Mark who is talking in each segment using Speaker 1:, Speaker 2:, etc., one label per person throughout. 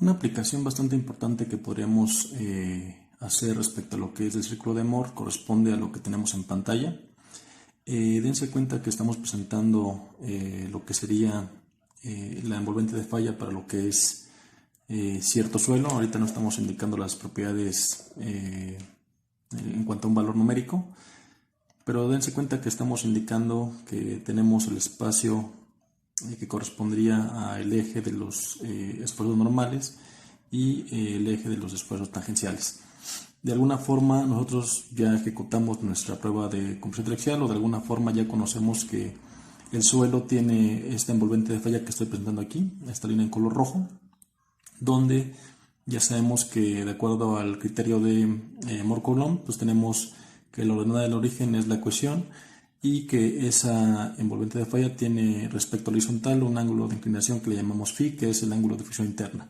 Speaker 1: Una aplicación bastante importante que podríamos hacer respecto a lo que es el círculo de Moore corresponde a lo que tenemos en pantalla. Dense cuenta que estamos presentando lo que sería la envolvente de falla para lo que es cierto suelo. Ahorita no estamos indicando las propiedades en cuanto a un valor numérico, pero dense cuenta que estamos indicando que tenemos el espacio que correspondería al eje de los esfuerzos normales y el eje de los esfuerzos tangenciales. De alguna forma nosotros ya ejecutamos nuestra prueba de compresión triaxial, o de alguna forma ya conocemos que el suelo tiene esta envolvente de falla que estoy presentando aquí, esta línea en color rojo, donde ya sabemos que de acuerdo al criterio de Moore-Coulomb, pues tenemos que la ordenada del origen es la ecuación y que esa envolvente de falla tiene respecto al horizontal un ángulo de inclinación que le llamamos phi, que es el ángulo de fricción interna.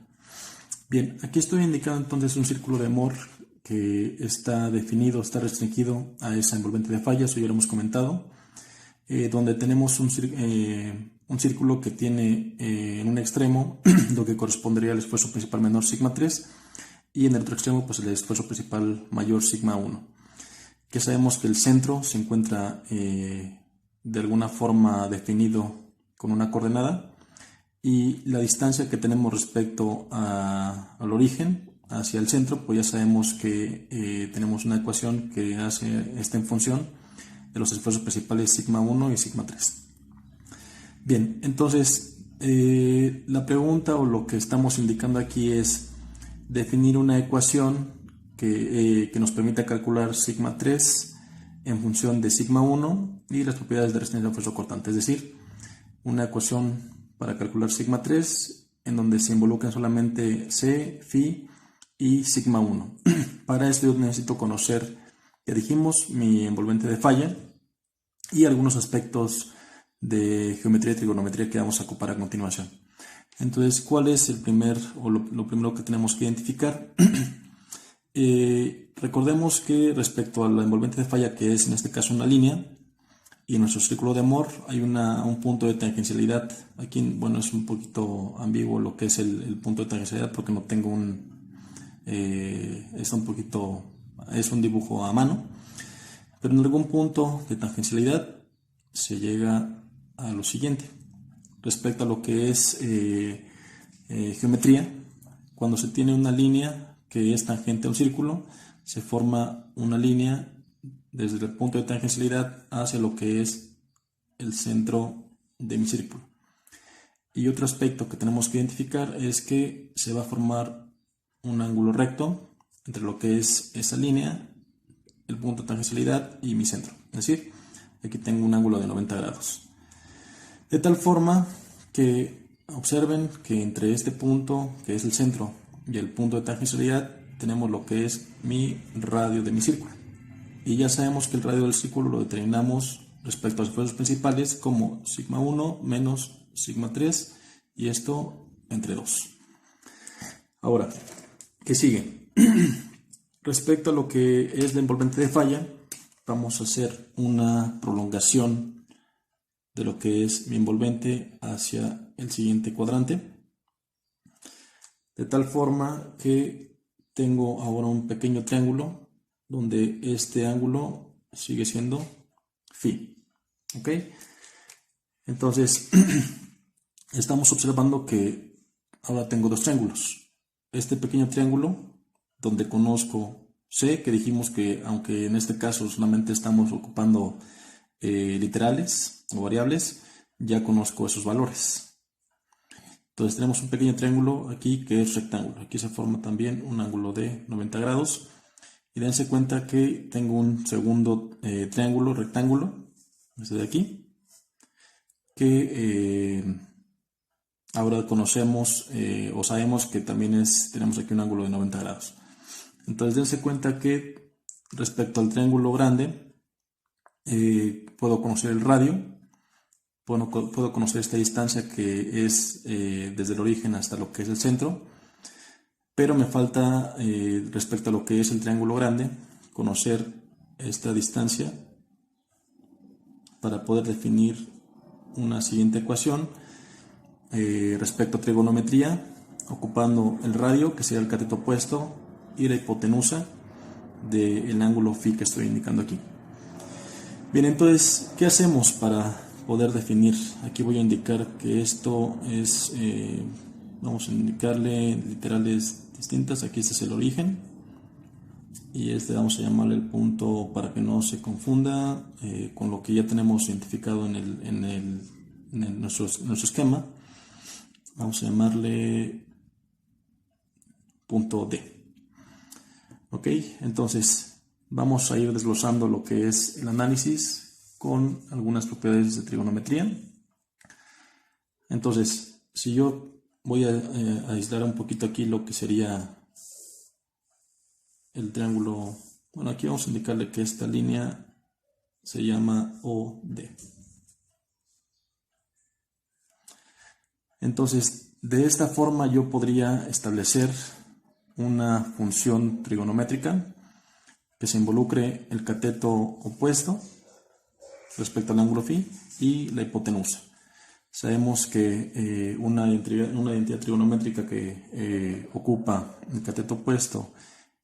Speaker 1: Bien, aquí estoy indicando entonces un círculo de Moore que está definido, está restringido a esa envolvente de falla, eso ya lo hemos comentado, donde tenemos un círculo que tiene en un extremo lo que correspondería al esfuerzo principal menor sigma 3 y en el otro extremo pues el esfuerzo principal mayor sigma 1. Que sabemos que el centro se encuentra de alguna forma definido con una coordenada y la distancia que tenemos respecto al origen hacia el centro, pues ya sabemos que tenemos una ecuación que está en función de los esfuerzos principales sigma 1 y sigma 3. Bien, entonces la pregunta o lo que estamos indicando aquí es definir una ecuación que nos permita calcular sigma 3 en función de sigma 1 y las propiedades de resistencia al esfuerzo cortante, es decir, una ecuación para calcular sigma 3 en donde se involucran solamente C, phi y sigma 1. Para esto yo necesito conocer, ya dijimos, mi envolvente de falla y algunos aspectos de geometría y trigonometría que vamos a ocupar a continuación. Entonces, ¿cuál es el lo primero que tenemos que identificar? Recordemos que respecto a la envolvente de falla, que es en este caso una línea, y en nuestro círculo de Moore hay un punto de tangencialidad. Aquí, bueno, es un poquito ambiguo lo que es el punto de tangencialidad porque no tengo es un dibujo a mano, pero en algún punto de tangencialidad se llega a lo siguiente. Respecto a lo que es geometría, cuando se tiene una línea que es tangente a un círculo, se forma una línea desde el punto de tangencialidad hacia lo que es el centro de mi círculo. Y otro aspecto que tenemos que identificar es que se va a formar un ángulo recto entre lo que es esa línea, el punto de tangencialidad y mi centro. Es decir, aquí tengo un ángulo de 90 grados. De tal forma que observen que entre este punto, que es el centro, y el punto de tangencialidad, tenemos lo que es mi radio de mi círculo. Y ya sabemos que el radio del círculo lo determinamos respecto a los esfuerzos principales como sigma 1 menos sigma 3, y esto entre 2. Ahora, ¿qué sigue? Respecto a lo que es la envolvente de falla, vamos a hacer una prolongación de lo que es mi envolvente hacia el siguiente cuadrante, de tal forma que tengo ahora un pequeño triángulo donde este ángulo sigue siendo phi. ¿Ok? Entonces, estamos observando que ahora tengo dos triángulos. Este pequeño triángulo, donde conozco C, que dijimos que aunque en este caso solamente estamos ocupando literales o variables, ya conozco esos valores. Entonces tenemos un pequeño triángulo aquí que es rectángulo. Aquí se forma también un ángulo de 90 grados. Y dense cuenta que tengo un segundo triángulo rectángulo, este de aquí, que ahora conocemos o sabemos que también tenemos aquí un ángulo de 90 grados. Entonces dense cuenta que respecto al triángulo grande puedo conocer el radio, puedo conocer esta distancia que es desde el origen hasta lo que es el centro, pero me falta respecto a lo que es el triángulo grande conocer esta distancia para poder definir una siguiente ecuación respecto a trigonometría. ocupando el radio, que sería el cateto opuesto, y la hipotenusa del ángulo phi que estoy indicando aquí. Bien, entonces, ¿qué hacemos para poder definir? Aquí voy a indicar que esto es, vamos a indicarle literales distintas. Aquí este es el origen y este vamos a llamarle el punto para que no se confunda con lo que ya tenemos identificado en nuestro esquema. Vamos a llamarle punto D. Ok, entonces vamos a ir desglosando lo que es el análisis con algunas propiedades de trigonometría. Entonces, si yo voy a aislar un poquito aquí lo que sería el triángulo, bueno, aquí vamos a indicarle que esta línea se llama OD. Entonces, de esta forma yo podría establecer una función trigonométrica que se involucre el cateto opuesto respecto al ángulo phi y la hipotenusa. Sabemos que una identidad trigonométrica que ocupa el cateto opuesto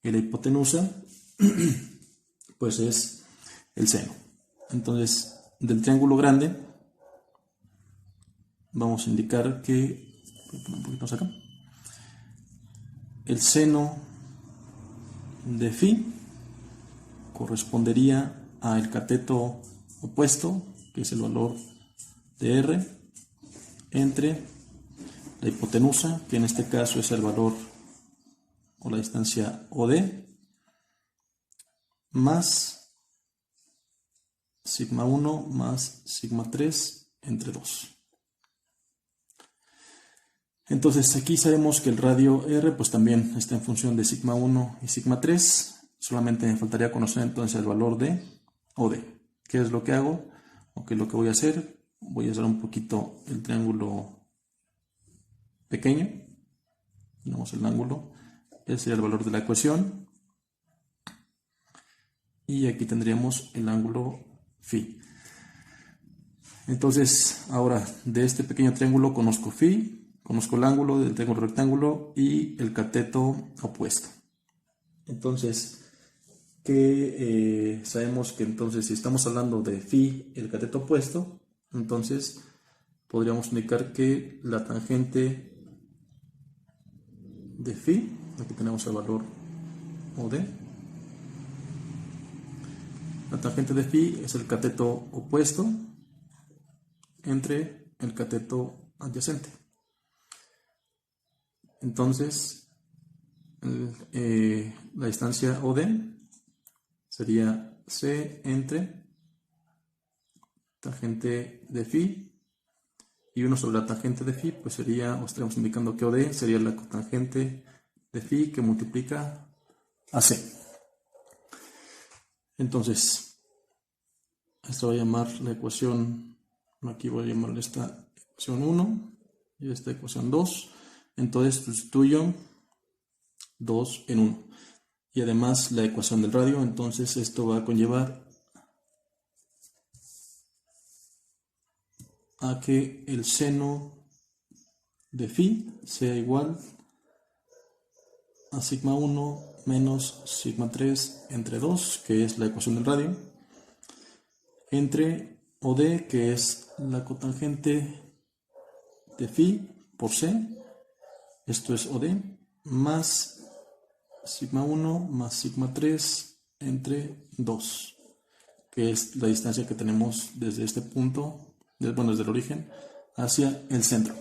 Speaker 1: y la hipotenusa pues es el seno. Entonces, del triángulo grande vamos a indicar que un poquito más acá, el seno de phi correspondería al cateto opuesto, que es el valor de r, entre la hipotenusa, que en este caso es el valor o la distancia OD, más sigma 1 más sigma 3 entre 2. Entonces aquí sabemos que el radio R pues también está en función de sigma 1 y sigma 3. Solamente me faltaría conocer entonces el valor de OD. ¿Qué es lo que hago? O qué es lo que voy a hacer? Voy a hacer un poquito el triángulo pequeño. Tenemos el ángulo. Ese sería el valor de la ecuación. Y aquí tendríamos el ángulo phi. Entonces, ahora de este pequeño triángulo conozco phi. Conozco el ángulo del triángulo rectángulo y el cateto opuesto. Entonces, sabemos que entonces si estamos hablando de phi y el cateto opuesto, entonces podríamos indicar que la tangente de phi, aquí tenemos el valor OD, la tangente de phi es el cateto opuesto entre el cateto adyacente. Entonces, la distancia OD sería C entre tangente de phi y 1 sobre la tangente de phi, pues sería, o estaríamos indicando que OD sería la cotangente de phi que multiplica a C. Entonces, esto voy a llamar la ecuación, aquí voy a llamarle esta ecuación 1 y esta ecuación 2. Entonces sustituyo 2 en 1. Y además la ecuación del radio, entonces esto va a conllevar a que el seno de phi sea igual a sigma 1 menos sigma 3 entre 2, que es la ecuación del radio, entre OD, que es la cotangente de phi por C, esto es OD, más sigma 1 más sigma 3 entre 2, que es la distancia que tenemos desde este punto, desde el origen hacia el centro.